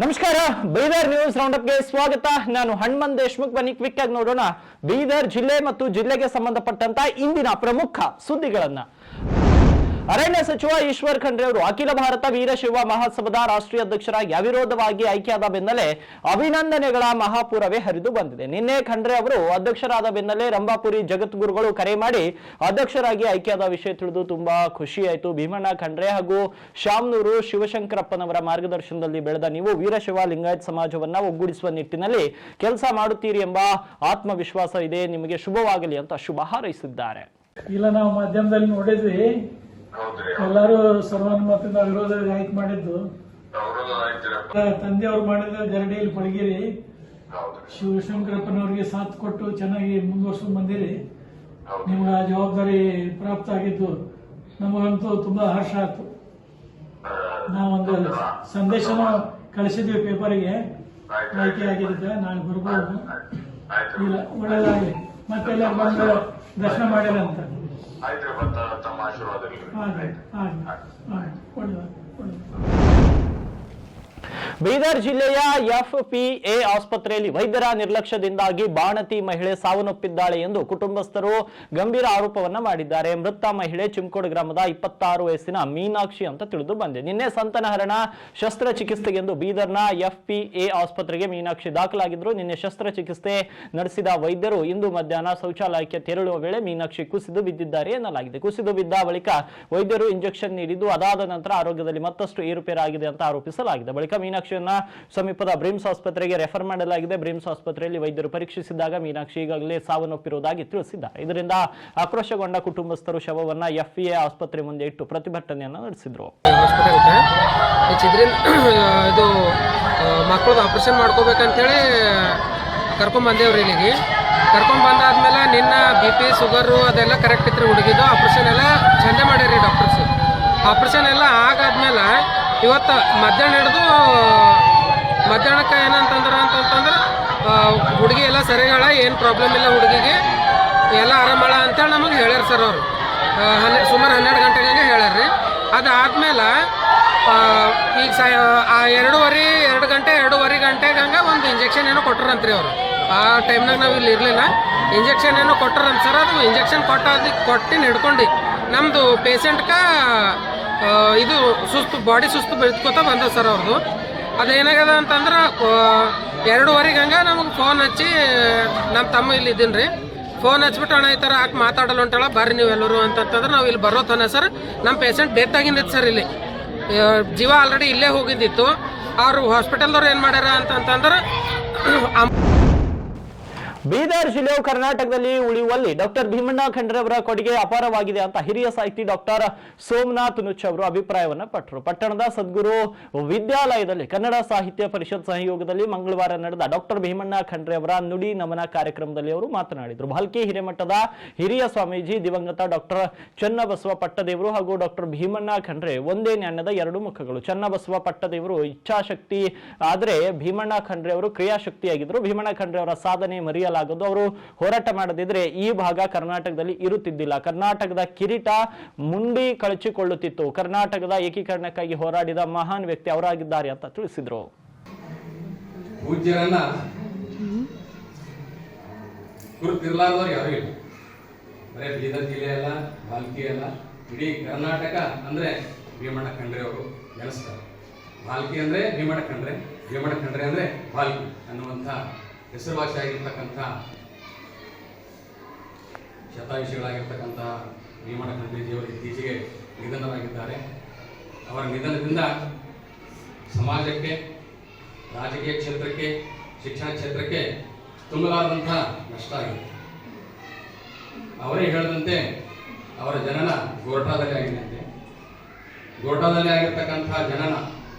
ನಮಸ್ಕಾರ ಬೀದರ್ ನ್ಯೂಸ್ ರೌಂಡಪ್ಗೆ ಸ್ವಾಗತ. ನಾನು ಹನುಮಂತ್ ದೇಶಮುಖ್. ಬನ್ನಿ ಕ್ವಿಕ್ ಆಗಿ ನೋಡೋಣ ಬೀದರ್ ಜಿಲ್ಲೆ ಮತ್ತು ಜಿಲ್ಲೆಗೆ ಸಂಬಂಧಪಟ್ಟಂತ ಇಂದಿನ ಪ್ರಮುಖ ಸುದ್ದಿಗಳನ್ನ. ಅರಣ್ಯ ಸಚಿವ ಈಶ್ವರ್ ಖಂಡ್ರೆ ಅವರು ಅಖಿಲ ಭಾರತ ವೀರಶೈವ ಮಹಾಸಭಾದ ರಾಷ್ಟ್ರೀಯ ಅಧ್ಯಕ್ಷರಾಗಿ ಅವಿರೋಧವಾಗಿ ಆಯ್ಕೆಯಾದ ಬೆನ್ನಲ್ಲೇ ಅಭಿನಂದನೆಗಳ ಮಹಾಪೂರವೇ ಹರಿದು ಬಂದಿದೆ. ನಿನ್ನೆ ಖಂಡ್ರೆ ಅವರು ಅಧ್ಯಕ್ಷರಾದ ಬೆನ್ನಲ್ಲೇ ರಂಭಾಪುರಿ ಜಗದ್ಗುರುಗಳು ಕರೆ ಮಾಡಿ ಅಧ್ಯಕ್ಷರಾಗಿ ಆಯ್ಕೆಯಾದ ವಿಷಯ ತಿಳಿದು ತುಂಬಾ ಖುಷಿಯಾಯಿತು. ಭೀಮಣ್ಣ ಖಂಡ್ರೆ ಹಾಗೂ ಶಾಮನೂರು ಶಿವಶಂಕರಪ್ಪನವರ ಮಾರ್ಗದರ್ಶನದಲ್ಲಿ ಬೆಳೆದ ನೀವು ವೀರಶೈವ ಲಿಂಗಾಯತ್ ಸಮಾಜವನ್ನ ಒಗ್ಗೂಡಿಸುವ ನಿಟ್ಟಿನಲ್ಲಿ ಕೆಲಸ ಮಾಡುತ್ತೀರಿ ಎಂಬ ಆತ್ಮವಿಶ್ವಾಸ ಇದೆ. ನಿಮಗೆ ಶುಭವಾಗಲಿ ಅಂತ ಶುಭ ಹಾರೈಸಿದ್ದಾರೆ. ಇಲ್ಲ, ನಾವು ಮಾಧ್ಯಮದಲ್ಲಿ ನೋಡಿದ್ವಿ, ಎಲ್ಲರೂ ಸರ್ವಾನುಮತದಿಂದ ಅವಿರೋಧ ಆಯ್ಕೆ ಮಾಡಿದ್ದು. ತಂದೆಯವರು ಮಾಡಿದ ಜರಡಿಯಲ್ಲಿ ಪಳಗಿರಿ ಶಿವಶಂಕರಪ್ಪನವರಿಗೆ ಸಾಥ್ ಕೊಟ್ಟು ಚೆನ್ನಾಗಿ ಮುಂದುವರ್ಸ್ಕೊಂಡು ಬಂದಿರಿ. ನಿಮ್ಗೆ ಆ ಜವಾಬ್ದಾರಿ ಪ್ರಾಪ್ತ ಆಗಿದ್ದು ನಮಗಂತೂ ತುಂಬಾ ಹರ್ಷ ಆಯ್ತು. ನಾವೊಂದು ಸಂದೇಶನ ಕಳಿಸಿದ್ವಿ ಪೇಪರ್ಗೆ, ಆಯ್ಕೆ ಆಗಿದ್ದ ನಾಳೆ ಬರ್ಬೋದು. ಇಲ್ಲ, ಒಳ್ಳೇದಾಗಲಿ. ಮತ್ತೆಲ್ಲ ಬಂದು ದರ್ಶನ ಮಾಡಿರಂತ. ಬೀದರ್ ಜಿಲ್ಲೆಯ ಎಫ್ಪಿಎ ಆಸ್ಪತ್ರೆಯಲ್ಲಿ ವೈದ್ಯರ ನಿರ್ಲಕ್ಷ್ಯದಿಂದಾಗಿ ಬಾಣತಿ ಮಹಿಳೆ ಸಾವನ್ನಪ್ಪಿದ್ದಾಳೆ ಎಂದು ಕುಟುಂಬಸ್ಥರು ಗಂಭೀರ ಆರೋಪವನ್ನ ಮಾಡಿದ್ದಾರೆ. ಮೃತ ಮಹಿಳೆ ಚಿಮ್ಕೋಡ್ ಗ್ರಾಮದ 26 ವಯಸ್ಸಿನ ಮೀನಾಕ್ಷಿ ಅಂತ ತಿಳಿದು ಬಂದಿದೆ. ನಿನ್ನೆ ಸಂತಾನಹರಣ ಶಸ್ತ್ರಚಿಕಿತ್ಸೆಗೆಂದು ಬೀದರ್ನ ಎಫ್ಪಿಎ ಆಸ್ಪತ್ರೆಗೆ ಮೀನಾಕ್ಷಿ ದಾಖಲಾಗಿದ್ರು. ನಿನ್ನೆ ಶಸ್ತ್ರಚಿಕಿತ್ಸೆ ನಡೆಸಿದ ವೈದ್ಯರು ಇಂದು ಮಧ್ಯಾಹ್ನ ಶೌಚಾಲಯಕ್ಕೆ ತೆರಳುವ ವೇಳೆ ಮೀನಾಕ್ಷಿ ಕುಸಿದು ಬಿದ್ದಿದ್ದಾರೆ ಎನ್ನಲಾಗಿದೆ. ಕುಸಿದು ಬಿದ್ದ ಬಳಿಕ ವೈದ್ಯರು ಇಂಜೆಕ್ಷನ್ ನೀಡಿದ್ದು ಅದಾದ ನಂತರ ಆರೋಗ್ಯದಲ್ಲಿ ಮತ್ತಷ್ಟು ಏರುಪೇರಾಗಿದೆ ಅಂತ ಆರೋಪಿಸಲಾಗಿದೆ. ಬಳಿಕ ಮೀನಾಕ್ಷಿಯನ್ನ ಸಮೀಪದ ಬ್ರಿಮ್ಸ್ ಆಸ್ಪತ್ರೆಗೆ ರೆಫರ್ ಮಾಡಲಾಗಿದೆ. ಬ್ರಿಮ್ಸ್ ಆಸ್ಪತ್ರೆಯಲ್ಲಿ ವೈದ್ಯರು ಪರೀಕ್ಷಿಸಿದಾಗ ಮೀನಾಕ್ಷಿ ಈಗಾಗಲೇ ಸಾವನ್ನಪ್ಪಿರುವುದಾಗಿ ತಿಳಿಸಿದ್ದಾರೆ. ಇದರಿಂದ ಆಕ್ರೋಶಗೊಂಡ ಕುಟುಂಬಸ್ಥರು ಶವವನ್ನ ಎಫ್ಇಎ ಆಸ್ಪತ್ರೆ ಮುಂದೆ ಇಟ್ಟು ಪ್ರತಿಭಟನೆಯನ್ನು ನಡೆಸಿದ್ರು. ಇದು ಮಕ್ಕಳದು ಆಪರೇಷನ್ ಮಾಡ್ಕೋಬೇಕಂತೇಳಿ ಕರ್ಕೊಂಡ್ ಬಂದೇವ್ರಿ. ಇಲ್ಲಿಗೆ ಕರ್ಕೊಂಡ್ ಬಂದಾದ್ಮೇಲೆ ನಿನ್ನ BP ಶುಗರು ಅದೆಲ್ಲ ಕರೆಕ್ಟ್ ಇತ್ತು. ಹುಡುಗಿದ್ದು ಆಪರೇಷನ್ ಎಲ್ಲ ಚಂದ ಮಾಡ್ಯಾರಿ ಡಾಕ್ಟರ್ಸ್. ಆಪರೇಷನ್ ಎಲ್ಲ ಆಗಾದ್ಮೇಲೆ ಇವತ್ತು ಮಧ್ಯಾಹ್ನ ಹಿಡಿದು ಮಧ್ಯಾಹ್ನಕ್ಕೆ ಏನಂತಂದ್ರೆ ಹುಡುಗಿ ಎಲ್ಲ ಸರಿಗಳ, ಏನು ಪ್ರಾಬ್ಲಮ್ ಇಲ್ಲ, ಹುಡುಗಿಗೆ ಎಲ್ಲ ಆರಾಮಳ ಅಂತೇಳಿ ನಮಗೆ ಹೇಳ್ಯಾರ ಸರ್ ಅವರು. ಸುಮಾರು 12 ಗಂಟೆಗೆ ಹೇಳ್ಯಾರ್ರಿ. ಅದಾದ್ಮೇಲೆ ಈಗ 2:30 ಗಂಟೆಗೆ ಹಂಗೆ ಒಂದು ಇಂಜೆಕ್ಷನ್ ಏನೋ ಕೊಟ್ಟರಂತ್ರಿ ಅವರು. ಆ ಟೈಮ್ನಾಗ ನಾವು ಇಲ್ಲಿ ಇರಲಿಲ್ಲ. ಇಂಜೆಕ್ಷನ್ ಏನೋ ಕೊಟ್ಟರಂತ ಸರ್. ಅದು ಇಂಜೆಕ್ಷನ್ ಕೊಟ್ಟು ಹಿಡ್ಕೊಂಡು ನಮ್ಮದು ಪೇಷಂಟ್ಗೆ ಇದು ಬಾಡಿ ಸುಸ್ತು ಬೆಳೆದ್ಕೋತ ಬಂದ ಸರ್ ಅವ್ರದ್ದು. ಅದೇನಾಗ್ಯದ ಅಂತಂದ್ರೆ 2:30 ಹಂಗೆ ನಮಗೆ ಫೋನ್ ಹಚ್ಚಿ, ನಮ್ಮ ತಮ್ಮ ಇಲ್ಲಿ ಇದ್ದೀನಿ ರೀ, ಫೋನ್ ಹಚ್ಬಿಟ್ಟು ಅಣ್ಣ ಈ ಥರ ಯಾಕೆ ಮಾತಾಡಲ್ಲ ಉಂಟಲ್ಲ, ಬರ್ರಿ ನೀವೆಲ್ಲರೂ ಅಂತಂತಂದ್ರೆ ನಾವು ಇಲ್ಲಿ ಬರೋತನ ಸರ್ ನಮ್ಮ ಪೇಷಂಟ್ ಡೆತ್ ಆಗಿಂದಿತ್ತು ಸರ್. ಇಲ್ಲಿ ಜೀವ ಆಲ್ರೆಡಿ ಇಲ್ಲೇ ಹೋಗಿದ್ದಿತ್ತು. ಅವರು ಹಾಸ್ಪಿಟಲ್ದವ್ರು ಏನು ಮಾಡ್ಯಾರ ಅಂತಂತಂದ್ರೆ ಬೀದರ್ ಜಿಲ್ಲೆಯು ಕರ್ನಾಟಕದಲ್ಲಿ ಉಳಿಯುವಲ್ಲಿ ಡಾಕ್ಟರ್ ಭೀಮಣ್ಣ ಖಂಡ್ರೆ ಅವರ ಕೊಡುಗೆ ಅಪಾರವಾಗಿದೆ ಅಂತ ಹಿರಿಯ ಸಾಹಿತಿ ಡಾಕ್ಟರ್ ಸೋಮನಾಥ್ ನುಚ್ಚ ಅವರು ಅಭಿಪ್ರಾಯವನ್ನ ಪಟ್ಟರು. ಪಟ್ಟಣದ ಸದ್ಗುರು ವಿದ್ಯಾಲಯದಲ್ಲಿ ಕನ್ನಡ ಸಾಹಿತ್ಯ ಪರಿಷತ್ ಸಹಯೋಗದಲ್ಲಿ ಮಂಗಳವಾರ ನಡೆದ ಡಾಕ್ಟರ್ ಭೀಮಣ್ಣ ಖಂಡ್ರೆ ಅವರ ನುಡಿ ನಮನ ಕಾರ್ಯಕ್ರಮದಲ್ಲಿ ಅವರು ಮಾತನಾಡಿದರು. ಭಾಲ್ಕಿ ಹಿರೇಮಠದ ಹಿರಿಯ ಸ್ವಾಮೀಜಿ ದಿವಂಗತ ಡಾಕ್ಟರ್ ಚನ್ನಬಸವ ಪಟ್ಟದೇವರು ಹಾಗೂ ಡಾಕ್ಟರ್ ಭೀಮಣ್ಣ ಖಂಡ್ರೆ ಒಂದೇ ನಾಣ್ಯದ ಎರಡು ಮುಖಗಳು. ಚನ್ನಬಸವ ಪಟ್ಟದೇವರು ಇಚ್ಛಾಶಕ್ತಿ ಆದರೆ ಭೀಮಣ್ಣ ಖಂಡ್ರೆ ಅವರು ಕ್ರಿಯಾಶಕ್ತಿಯಾಗಿದ್ದರು. ಭೀಮಣ್ಣ ಖಂಡ್ರೆ ಅವರ ಸಾಧನೆ ಮರೆಯಲಾಗದು. ಅವರು ಹೋರಾಟ ಮಾಡದಿದ್ರೆ ಈ ಭಾಗ ಕರ್ನಾಟಕದಲ್ಲಿ ಇರುತ್ತಿದ್ದಿಲ್ಲ. ಕರ್ನಾಟಕದ ಕಿರೀಟ ಮುಂಡಿ ಕಳಚಿಕೊಳ್ಳುತ್ತಿತ್ತು. ಕರ್ನಾಟಕದ ಏಕೀಕರಣಕ್ಕಾಗಿ ಹೋರಾಡಿದ ಮಹಾನ್ ವ್ಯಕ್ತಿ ಅವರಾಗಿದ್ದಾರೆ ಅಂತ ತಿಳಿಸಿದ್ರು. ಪೂಜ್ಯರನ್ನ ಗುರುತಿರ್ಲಾರ್ದವ್ರು ಯಾರು ಇಲ್ಲ. ಬರೇ ಬೀದರ್ ಜಿಲ್ಲೆ ಅಲ್ಲ, ಭಾಲ್ಕಿ ಅಲ್ಲ, ಇಡೀ ಕರ್ನಾಟಕ ಅಂದ್ರೆ ಭೀಮಣ್ಣ ಖಂಡ್ರೆ ಅವರು ನೆನೆಸ್ತಾರೆ. ಭಾಲ್ಕಿ ಅಂದ್ರೆ ಭೀಮಣ್ಣ ಖಂಡ್ರೆ, ಭೀಮಣ್ಣ ಖಂಡ್ರೆ ಅಂದ್ರೆ ಭಾಲ್ಕಿ ಅನ್ನುವಂಥ ಹೆಸರುವಾಸಿ ಆಗಿರ್ತಕ್ಕಂಥ ಶತಾಯುಷಿಗಳಾಗಿರ್ತಕ್ಕಂಥ ಭೀಮಣ್ಣ ಖಂಡ್ರೆಜಿಯವರು ಇತ್ತೀಚೆಗೆ ನಿಧನರಾಗಿದ್ದಾರೆ. ಅವರ ನಿಧನದಿಂದ ಸಮಾಜಕ್ಕೆ, ರಾಜಕೀಯ ಕ್ಷೇತ್ರಕ್ಕೆ, ಶಿಕ್ಷಣ ಕ್ಷೇತ್ರಕ್ಕೆ ತುಂಬಲಾದಂಥ ನಷ್ಟ ಆಗಿದೆ. ಅವರೇ ಹೇಳಿದಂತೆ ಅವರ ಜನನ ಗೋರ್ಟಾದಲ್ಲಿ ಆಗಿದಂತೆ, ಗೋರ್ಟಾದಲ್ಲಿ ಆಗಿರ್ತಕ್ಕಂಥ ಜನನ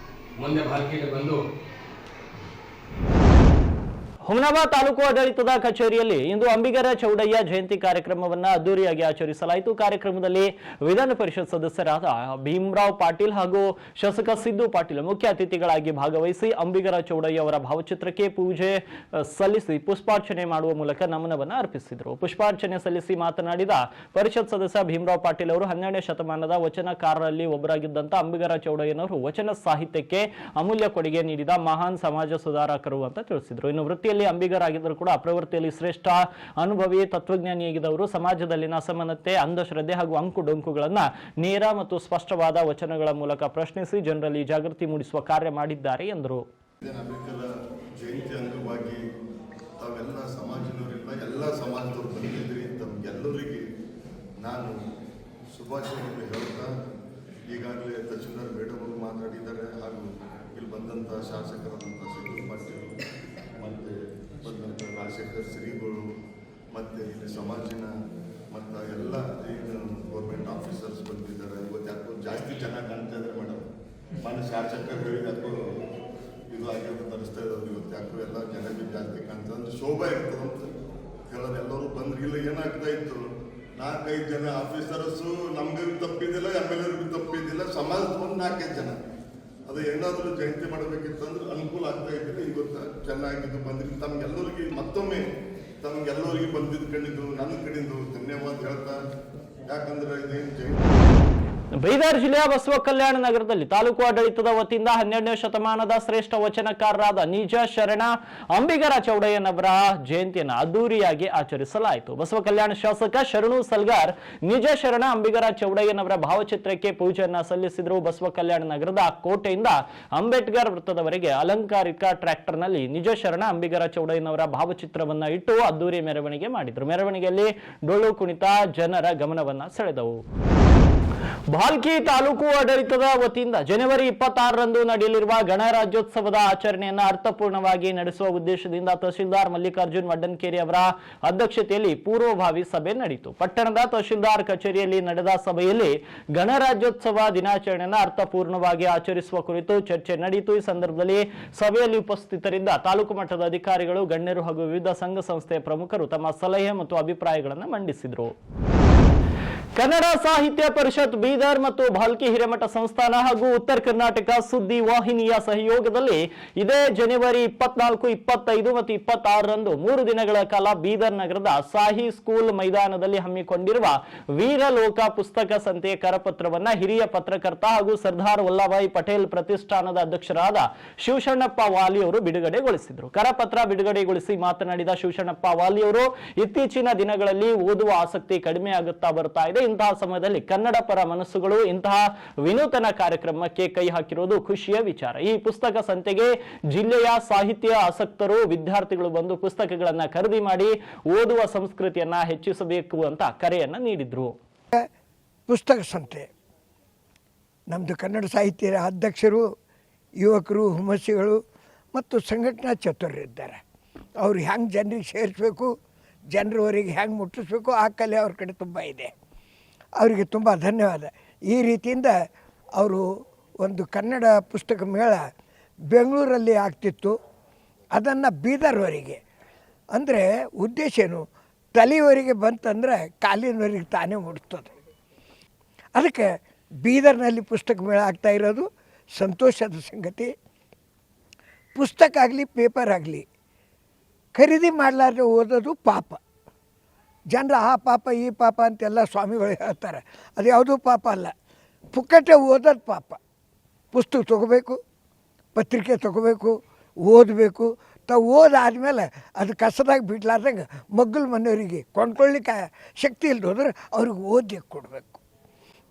ಮುಂದೆ ಭಾಲ್ಕಿಗೆ ಬಂದು ಹುಮನಾಬಾದ್ ತಾಲೂಕು ಆಡಳಿತದ ಕಚೇರಿಯಲ್ಲಿ ಇಂದು ಅಂಬಿಗರ ಚೌಡಯ್ಯ ಜಯಂತಿ ಕಾರ್ಯಕ್ರಮವನ್ನು ಅದ್ದೂರಿಯಾಗಿ ಆಚರಿಸಲಾಯಿತು. ಕಾರ್ಯಕ್ರಮದಲ್ಲಿ ವಿಧಾನ ಪರಿಷತ್ ಸದಸ್ಯರಾದ ಭೀಮರಾವ್ ಪಾಟೀಲ್ ಹಾಗೂ ಶಾಸಕ ಸಿದ್ದು ಪಾಟೀಲ್ ಮುಖ್ಯ ಅತಿಥಿಗಳಾಗಿ ಭಾಗವಹಿಸಿ ಅಂಬಿಗರ ಚೌಡಯ್ಯ ಅವರ ಭಾವಚಿತ್ರಕ್ಕೆ ಪೂಜೆ ಸಲ್ಲಿಸಿ ಪುಷ್ಪಾರ್ಚನೆ ಮಾಡುವ ಮೂಲಕ ನಮನವನ್ನು ಅರ್ಪಿಸಿದರು. ಪುಷ್ಪಾರ್ಚನೆ ಸಲ್ಲಿಸಿ ಮಾತನಾಡಿದ ಪರಿಷತ್ ಸದಸ್ಯ ಭೀಮರಾವ್ ಪಾಟೀಲ್ ಅವರು 12ನೇ ಶತಮಾನದ ವಚನಕಾರರಲ್ಲಿ ಒಬ್ಬರಾಗಿದ್ದಂತ ಅಂಬಿಗರ ಚೌಡಯ್ಯನವರು ವಚನ ಸಾಹಿತ್ಯಕ್ಕೆ ಅಮೂಲ್ಯ ಕೊಡುಗೆ ನೀಡಿದ ಮಹಾನ್ ಸಮಾಜ ಸುಧಾರಕರು ಅಂತ ತಿಳಿಸಿದರು. ಇನ್ನು ವೃತ್ತಿಯಲ್ಲಿ ಅಂಬಿಗರಾಗಿದ್ದರೂ ಕೂಡ ಪ್ರವೃತ್ತಿಯಲ್ಲಿ ಶ್ರೇಷ್ಠ ಅನುಭವಿ ತತ್ವಜ್ಞಾನಿಯಾಗಿದ್ದವರು ಸಮಾಜದಲ್ಲಿನ ಅಸಮಾನತೆ, ಅಂಧಶ್ರದ್ಧೆ ಹಾಗೂ ಅಂಕುಡೊಂಕುಗಳನ್ನು ನೇರ ಮತ್ತು ಸ್ಪಷ್ಟವಾದ ವಚನಗಳ ಮೂಲಕ ಪ್ರಶ್ನಿಸಿ ಜನರಲ್ಲಿ ಜಾಗೃತಿ ಮೂಡಿಸುವ ಕಾರ್ಯ ಮಾಡಿದ್ದಾರೆ ಎಂದರು. ಅಂಬೇಡ್ಕರ್ ಜಯಂತಿ ಅಂಗವಾಗಿ ತಾವೆಲ್ಲ ಸಮಾಜದವರಿಂದ ಎಲ್ಲ ಸಮಾಜದವರು ಬಂದಿದ್ರಿ. ತಮಗೆಲ್ಲರಿಗೆ ನಾನು ಶುಭಾಶಯಗಳು ಹೇಳ್ತಾ, ಈಗಾಗಲೇ ತಹಶೀಲ್ದಾರ್ ಮೇಡಮ್ ಅವರು ಮಾತಾಡಿದ್ದಾರೆ ಹಾಗೂ ಇಲ್ಲಿ ಬಂದಂಥ ಶಾಸಕರಾದಂಥ ಸಿದ್ದು ಪಾಟೀಲ್ ಮತ್ತು ಬಂದಂಥ ರಾಜಶೇಖರ್ ಶ್ರೀಗಳು ಮತ್ತು ಇಲ್ಲಿ ಸಮಾಜಿನ ಮತ್ತು ಎಲ್ಲ ಏನು ಗೌರ್ಮೆಂಟ್ ಆಫೀಸರ್ಸ್ ಬಂದಿದ್ದಾರೆ. ಇವತ್ತು ಯಾಕೋ ಜಾಸ್ತಿ ಜನ ಕಾಣ್ತಾ ಇದ್ದಾರೆ ಮೇಡಮ್. ಮನೆ ಶಾಸಕರು ಹೇಳಿದ ಯಾಕೋ ಇದು ಆಗಿರೋದು ತರಿಸ್ತಾ ಇದ್ದಾರೆ. ಇವತ್ತು ಯಾಕೋ ಎಲ್ಲ ಜನರಿಗೆ ಜಾಸ್ತಿ ಕಾಣ್ತದೆ ಅಂದ್ರೆ ಶೋಭೆ ಇರ್ತದೆ ಅಂತ ಹೇಳೋದು. ಎಲ್ಲರೂ ಬಂದ್ರೆ ಇಲ್ಲ ಏನಾಗ್ತಾ ಇತ್ತು, 4-5 ಜನ ಆಫೀಸರ್ಸು ನಮ್ಗೆ ತಪ್ಪಿದ್ದಿಲ್ಲ, MLA ತಪ್ಪಿದ್ದಿಲ್ಲ, ಸಮಾಜದ ಒಂದು 4-5 ಜನ ಅದು ಏನಾದರೂ ಜಯಂತಿ ಮಾಡಬೇಕಿತ್ತಂದ್ರೆ ಅನುಕೂಲ ಆಗ್ತಾ ಇದ್ದಿಲ್ಲ. ಇವತ್ತು ಚೆನ್ನಾಗಿದ್ದು ಬಂದ್ರಿ. ತಮ್ಗೆಲ್ಲರಿಗೆ ಮತ್ತೊಮ್ಮೆ ತಮ್ಗೆಲ್ಲರಿಗೆ ಬಂದಿದ್ದು ಕಡಿದು ನನ್ನ ಕಡಿದು ಧನ್ಯವಾದ ಹೇಳ್ತಾ, ಯಾಕಂದ್ರೆ ಇದೇನು ಜಯಂತಿ ಬೀದರ್ ಜಿಲ್ಲೆಯ ಬಸವ ಕಲ್ಯಾಣ ನಗರದಲ್ಲಿ ತಾಲೂಕು ಆಡಳಿತದ ವತಿಯಿಂದ 12ನೇ ಶತಮಾನದ ಶ್ರೇಷ್ಠ ವಚನಕಾರರಾದ ನಿಜ ಶರಣ ಅಂಬಿಗರ ಚೌಡಯ್ಯನವರ ಜಯಂತಿಯನ್ನು ಅದ್ದೂರಿಯಾಗಿ ಆಚರಿಸಲಾಯಿತು. ಬಸವ ಕಲ್ಯಾಣ ಶಾಸಕ ಶರಣು ಸಲ್ಗಾರ್ ನಿಜ ಶರಣ ಅಂಬಿಗರ ಚೌಡಯ್ಯನವರ ಭಾವಚಿತ್ರಕ್ಕೆ ಪೂಜೆಯನ್ನ ಸಲ್ಲಿಸಿದರು. ಬಸವ ಕಲ್ಯಾಣ ನಗರದ ಕೋಟೆಯಿಂದ ಅಂಬೇಡ್ಕರ್ ವೃತ್ತದವರೆಗೆ ಅಲಂಕಾರಿಕ ಟ್ರ್ಯಾಕ್ಟರ್ನಲ್ಲಿ ನಿಜ ಶರಣ ಅಂಬಿಗರ ಚೌಡಯ್ಯನವರ ಭಾವಚಿತ್ರವನ್ನ ಇಟ್ಟು ಅದ್ದೂರಿ ಮೆರವಣಿಗೆ ಮಾಡಿದರು. ಮೆರವಣಿಗೆಯಲ್ಲಿ ಡೊಳ್ಳು ಕುಣಿತ ಜನರ ಗಮನವನ್ನ ಸೆಳೆದವು. ಭಾಲ್ಕಿ ತಾಲೂಕು ಆಡಳಿತದ ವತಿಯಿಂದ ಜನವರಿ 26ರಂದು ನಡೆಯಲಿರುವ ಗಣರಾಜ್ಯೋತ್ಸವದ ಆಚರಣೆಯನ್ನು ಅರ್ಥಪೂರ್ಣವಾಗಿ ನಡೆಸುವ ಉದ್ದೇಶದಿಂದ ತಹಶೀಲ್ದಾರ್ ಮಲ್ಲಿಕಾರ್ಜುನ್ ವಡ್ಡನ್ಕೇರಿ ಅವರ ಅಧ್ಯಕ್ಷತೆಯಲ್ಲಿ ಪೂರ್ವಭಾವಿ ಸಭೆ ನಡೆಯಿತು. ಪಟ್ಟಣದ ತಹಶೀಲ್ದಾರ್ ಕಚೇರಿಯಲ್ಲಿ ನಡೆದ ಸಭೆಯಲ್ಲಿ ಗಣರಾಜ್ಯೋತ್ಸವ ದಿನಾಚರಣೆಯನ್ನು ಅರ್ಥಪೂರ್ಣವಾಗಿ ಆಚರಿಸುವ ಕುರಿತು ಚರ್ಚೆ ನಡೆಯಿತು. ಈ ಸಂದರ್ಭದಲ್ಲಿ ಸಭೆಯಲ್ಲಿ ಉಪಸ್ಥಿತರಿದ್ದ ತಾಲೂಕು ಮಟ್ಟದ ಅಧಿಕಾರಿಗಳು, ಗಣ್ಯರು ಹಾಗೂ ವಿವಿಧ ಸಂಘ ಸಂಸ್ಥೆಯ ಪ್ರಮುಖರು ತಮ್ಮ ಸಲಹೆ ಮತ್ತು ಅಭಿಪ್ರಾಯಗಳನ್ನು ಮಂಡಿಸಿದರು. ಕನ್ನಡ ಸಾಹಿತ್ಯ ಪರಿಷತ್ ಬೀದರ್ ಮತ್ತು ಭಾಲ್ಕಿ ಹಿರೇಮಠ ಸಂಸ್ಥಾನ ಹಾಗೂ ಉತ್ತರ ಕರ್ನಾಟಕ ಸುದ್ದಿ ವಾಹಿನಿಯ ಸಹಯೋಗದಲ್ಲಿ ಇದೇ ಜನವರಿ 24, 25 ಮತ್ತು 26ರಂದು 3 ದಿನಗಳ ಕಾಲ ಬೀದರ್ ನಗರದ ಸಾಹಿ ಸ್ಕೂಲ್ ಮೈದಾನದಲ್ಲಿ ಹಮ್ಮಿಕೊಂಡಿರುವ ವೀರಲೋಕ ಪುಸ್ತಕ ಸಂತೆಯ ಕರಪತ್ರವನ್ನ ಹಿರಿಯ ಪತ್ರಕರ್ತ ಹಾಗೂ ಸರ್ದಾರ್ ವಲ್ಲಭಾಯಿ ಪಟೇಲ್ ಪ್ರತಿಷ್ಠಾನದ ಅಧ್ಯಕ್ಷರಾದ ಶಿವಶಣ್ಣಪ್ಪ ವಾಲಿ ಅವರು ಬಿಡುಗಡೆಗೊಳಿಸಿದರು. ಕರಪತ್ರ ಬಿಡುಗಡೆಗೊಳಿಸಿ ಮಾತನಾಡಿದ ಶಿವಶಣ್ಣಪ್ಪ ವಾಲಿ ಅವರು, ಇತ್ತೀಚಿನ ದಿನಗಳಲ್ಲಿ ಓದುವ ಆಸಕ್ತಿ ಕಡಿಮೆ ಆಗುತ್ತಾ ಬರ್ತಾ ಇದೆ. ಇಂತಹ ಸಮಯದಲ್ಲಿ ಕನ್ನಡ ಪರ ಮನಸ್ಸುಗಳು ಇಂತಹ ವಿನೂತನ ಕಾರ್ಯಕ್ರಮಕ್ಕೆ ಕೈ ಹಾಕಿರುವುದು ಖುಷಿಯ ವಿಚಾರ. ಈ ಪುಸ್ತಕ ಸಂತೆಗೆ ಜಿಲ್ಲೆಯ ಸಾಹಿತ್ಯ ಆಸಕ್ತರು, ವಿದ್ಯಾರ್ಥಿಗಳು ಬಂದು ಪುಸ್ತಕಗಳನ್ನು ಖರೀದಿ ಮಾಡಿ ಓದುವ ಸಂಸ್ಕೃತಿಯನ್ನ ಹೆಚ್ಚಿಸಬೇಕು ಅಂತ ಕರೆಯನ್ನ ನೀಡಿದ್ರು. ಪುಸ್ತಕ ಸಂತೆ ನಮ್ಮದು ಕನ್ನಡ ಸಾಹಿತ್ಯ ಅಧ್ಯಕ್ಷರು, ಯುವಕರು, ಹುಮ್ಮಸ್ಸಿಗಳು ಮತ್ತು ಸಂಘಟನಾ ಚತುರರಿದ್ದಾರೆ. ಅವರು ಹೆಂಗೆ ಜನರಿಗೆ ಸೇರಿಸಬೇಕು, ಜನರವರೆಗೆ ಹೆಂಗೆ ಮುಟ್ಟಿಸ್ಬೇಕು, ಆ ಕಲೆ ಅವ್ರ ಕಡೆ ತುಂಬ ಇದೆ. ಅವರಿಗೆ ತುಂಬ ಧನ್ಯವಾದ. ಈ ರೀತಿಯಿಂದ ಅವರು ಒಂದು ಕನ್ನಡ ಪುಸ್ತಕ ಮೇಳ ಬೆಂಗಳೂರಲ್ಲಿ ಆಗ್ತಿತ್ತು, ಅದನ್ನು ಬೀದರ್ವರೆಗೆ ಅಂದರೆ ಉದ್ದೇಶ ಏನು, ತಲೆಯವರೆಗೆ ಬಂತಂದರೆ ಕಾಲಿನವರೆಗೆ ತಾನೇ ಮುಟ್ತದೆ. ಅದಕ್ಕೆ ಬೀದರ್ನಲ್ಲಿ ಪುಸ್ತಕ ಮೇಳ ಆಗ್ತಾ ಇರೋದು ಸಂತೋಷದ ಸಂಗತಿ. ಪುಸ್ತಕ ಆಗಲಿ ಪೇಪರ್ ಆಗಲಿ ಖರೀದಿ ಮಾಡಲಾರ್ದೆ ಓದೋದು ಪಾಪ. ಜನರು ಆ ಪಾಪ ಈ ಪಾಪ ಅಂತೆಲ್ಲ ಸ್ವಾಮಿಗಳು ಹೇಳ್ತಾರೆ. ಅದು ಯಾವುದೂ ಪಾಪ ಅಲ್ಲ, ಪುಕ್ಕಟೆ ಓದೋದು ಪಾಪ. ಪುಸ್ತಕ ತೊಗೋಬೇಕು, ಪತ್ರಿಕೆ ತೊಗೋಬೇಕು, ಓದಬೇಕು. ತಾವು ಓದಾದ್ಮೇಲೆ ಅದು ಕಸದಾಗ ಬಿಡ್ಲಾರ್ದಂಗೆ ಮಗ್ಗಲ ಮನೆಯವರಿಗೆ ಕೊಂಡ್ಕೊಳ್ಳಿಕ್ಕೆ ಶಕ್ತಿ ಇಲ್ಲದೆ ಹೋದ್ರೆ ಅವ್ರಿಗೆ ಓದಲಿಕ್ಕೆ ಕೊಡಬೇಕು.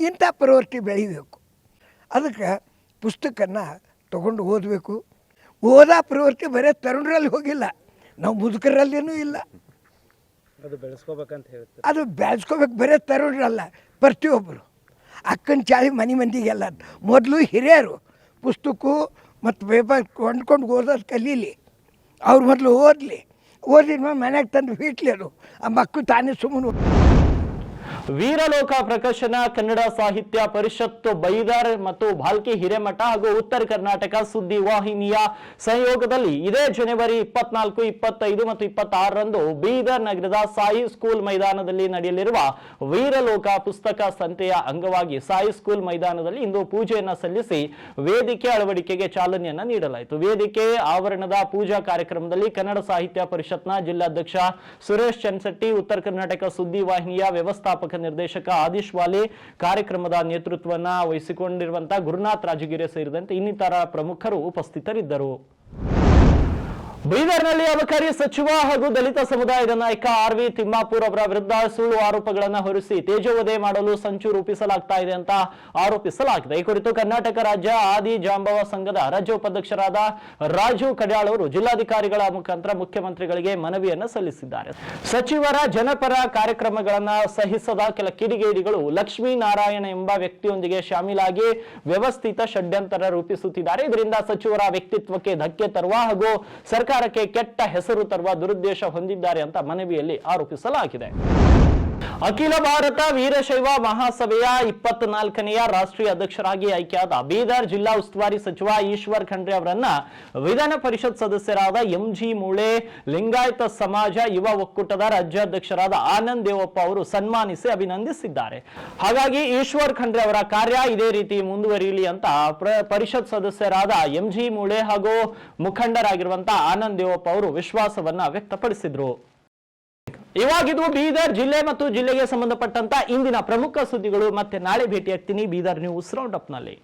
ಇಂಥ ಪ್ರವೃತ್ತಿ ಬೆಳಿಬೇಕು. ಅದಕ್ಕೆ ಪುಸ್ತಕನ ತೊಗೊಂಡು ಓದಬೇಕು. ಓದೋ ಪ್ರವೃತ್ತಿ ಬರೀ ತರುಣರಲ್ಲಿ ಹೋಗಿಲ್ಲ, ನಾವು ಮುದುಕರಲ್ಲಿನೂ ಇಲ್ಲ. ಅದು ಬೆಳೆಸ್ಕೋಬೇಕಂತ ಹೇಳ್ತಾರೆ. ಅದು ಬೆಳೆಸ್ಕೋಬೇಕು, ಬರೀ ತರುಣರಲ್ಲ, ಪ್ರತಿಯೊಬ್ಬರು. ಅಕ್ಕನ ಚಾಳಿ ಮನೆ ಮಂದಿಗೆಲ್ಲ ಮೊದಲು ಹಿರಿಯರು ಪುಸ್ತಕ ಮತ್ತು ಪೇಪರ್ ಕೊಂಡ್ಕೊಂಡು ಓದೋದು ಕಲೀಲಿ. ಅವ್ರು ಮೊದಲು ಓದಲಿ, ಓದಿದ ಮೇಲೆ ಮನೆಗೆ ತಂದು ಬಿಟ್ಲಿ. ಅದು ಆ ಮಕ್ಕಳು ತಾನೇ ಸುಮ್ಮನೆ ವೀರಲೋಕ ಪ್ರಕಾಶನ, ಕನ್ನಡ ಸಾಹಿತ್ಯ ಪರಿಷತ್, ಬೈದರ್ ಮತ್ತು ಭಾಲ್ಕಿ ಹಿರೇಮಠ ಹಾಗೂ ಉತ್ತರ ಕರ್ನಾಟಕ ಸುದ್ದಿ ವಾಹಿನಿಯ ಸಹಯೋಗದಲ್ಲಿ ಇದೇ ಜನವರಿ 24, 25 ಮತ್ತು 26ರಂದು ಬೀದರ್ ನಗರದ ಸಾಯಿ ಸ್ಕೂಲ್ ಮೈದಾನದಲ್ಲಿ ನಡೆಯಲಿರುವ ವೀರಲೋಕ ಪುಸ್ತಕ ಸಂತೆಯ ಅಂಗವಾಗಿ ಸಾಯಿ ಸ್ಕೂಲ್ ಮೈದಾನದಲ್ಲಿ ಇಂದು ಪೂಜೆಯನ್ನ ಸಲ್ಲಿಸಿ ವೇದಿಕೆ ಅಳವಡಿಕೆಗೆ ಚಾಲನೆಯನ್ನ ನೀಡಲಾಯಿತು. ವೇದಿಕೆ ಆವರಣದ ಪೂಜಾ ಕಾರ್ಯಕ್ರಮದಲ್ಲಿ ಕನ್ನಡ ಸಾಹಿತ್ಯ ಪರಿಷತ್ನ ಜಿಲ್ಲಾಧ್ಯಕ್ಷ ಸುರೇಶ್ ಚನ್ಸಟ್ಟಿ, ಉತ್ತರ ಕರ್ನಾಟಕ ಸುದ್ದಿ ವಾಹಿನಿಯ ವ್ಯವಸ್ಥಾಪಕ ನಿರ್ದೇಶಕ ಆದಿಶ್ ವಾಲೆ, ಕಾರ್ಯಕ್ರಮದ ನೇತೃತ್ವವನ್ನು ವಹಿಸಿಕೊಂಡಿರುವಂತಹ ಗುರುನಾಥ್ ರಾಜಗಿರೆ ಸೇರಿದಂತೆ ಇನ್ನಿತರ ಪ್ರಮುಖರು ಉಪಸ್ಥಿತರಿದ್ದರು. ಬೀದರ್ನಲ್ಲಿ ಅಬಕಾರಿ ಸಚಿವ ಹಾಗೂ ದಲಿತ ಸಮುದಾಯದ ನಾಯಕ ಆರ್.ವಿ. ತಿಮ್ಮಾಪುರ್ ಅವರ ವಿರುದ್ಧ ಸುಳ್ಳು ಆರೋಪಗಳನ್ನು ಹೊರಿಸಿ ತೇಜೋವಧೆ ಮಾಡಲು ಸಂಚು ರೂಪಿಸಲಾಗ್ತಾ ಇದೆ ಅಂತ ಆರೋಪಿಸಲಾಗಿದೆ. ಈ ಕುರಿತು ಕರ್ನಾಟಕ ರಾಜ್ಯ ಆದಿ ಜಾಂಬವ ಸಂಘದ ರಾಜ್ಯ ಉಪಾಧ್ಯಕ್ಷರಾದ ರಾಜು ಕಡ್ಯಾಳ್ ಅವರು ಜಿಲ್ಲಾಧಿಕಾರಿಗಳ ಮುಖಾಂತರ ಮುಖ್ಯಮಂತ್ರಿಗಳಿಗೆ ಮನವಿಯನ್ನು ಸಲ್ಲಿಸಿದ್ದಾರೆ. ಸಚಿವರ ಜನಪರ ಕಾರ್ಯಕ್ರಮಗಳನ್ನು ಸಹಿಸದ ಕೆಲ ಕಿಡಿಗೇಡಿಗಳು ಲಕ್ಷ್ಮೀನಾರಾಯಣ ಎಂಬ ವ್ಯಕ್ತಿಯೊಂದಿಗೆ ಶಾಮೀಲಾಗಿ ವ್ಯವಸ್ಥಿತ ಷಡ್ಯಂತರ ರೂಪಿಸುತ್ತಿದ್ದಾರೆ. ಇದರಿಂದ ಸಚಿವರ ವ್ಯಕ್ತಿತ್ವಕ್ಕೆ ಧಕ್ಕೆ ತರುವ ಹಾಗೂ ಸರ್ಕಾರಕ್ಕೆ ಕೆಟ್ಟ ಹೆಸರು ತರುವ ದುರುದ್ದೇಶ ಹೊಂದಿದ್ದಾರೆ ಅಂತ ಮನವಿಯಲ್ಲಿ ಆರೋಪಿಸಲಾಗಿದೆ. ಅಖಿಲ ಭಾರತ ವೀರಶೈವ ಮಹಾಸಭೆಯ 24ನೆಯ ರಾಷ್ಟ್ರೀಯ ಅಧ್ಯಕ್ಷರಾಗಿ ಆಯ್ಕೆಯಾದ ಬೀದರ್ ಜಿಲ್ಲಾ ಉಸ್ತುವಾರಿ ಸಚಿವ ಈಶ್ವರ್ ಖಂಡ್ರೆ ಅವರನ್ನ ವಿಧಾನ ಪರಿಷತ್ ಸದಸ್ಯರಾದ ಎಂಜಿ ಮೂಳೆ, ಲಿಂಗಾಯತ ಸಮಾಜ ಯುವ ಒಕ್ಕೂಟದ ರಾಜ್ಯಾಧ್ಯಕ್ಷರಾದ ಆನಂದ್ ದೇವಪ್ಪ ಅವರು ಸನ್ಮಾನಿಸಿ ಅಭಿನಂದಿಸಿದ್ದಾರೆ. ಹಾಗಾಗಿ ಈಶ್ವರ್ ಖಂಡ್ರೆ ಅವರ ಕಾರ್ಯ ಇದೇ ರೀತಿ ಮುಂದುವರಿಯಲಿ ಅಂತ ಪರಿಷತ್ ಸದಸ್ಯರಾದ ಎಂಜಿ ಮೂಳೆ ಹಾಗೂ ಮುಖಂಡರಾಗಿರುವಂತಹ ಆನಂದ್ ದೇವಪ್ಪ ಅವರು ವಿಶ್ವಾಸವನ್ನ ವ್ಯಕ್ತಪಡಿಸಿದ್ರು. ಇವಾಗಿದು ಬೀದರ್ ಜಿಲ್ಲೆ ಮತ್ತು ಜಿಲ್ಲೆಗೆ ಸಂಬಂಧಪಟ್ಟಂತ ಇಂದಿನ ಪ್ರಮುಖ ಸುದ್ದಿಗಳು. ಮತ್ತೆ ನಾಳೆ ಭೇಟಿಯಾಗ್ತೀನಿ ಬೀದರ್ ನ್ಯೂಸ್ ರೌಂಡ್ ಅಪ್ ನಲ್ಲಿ.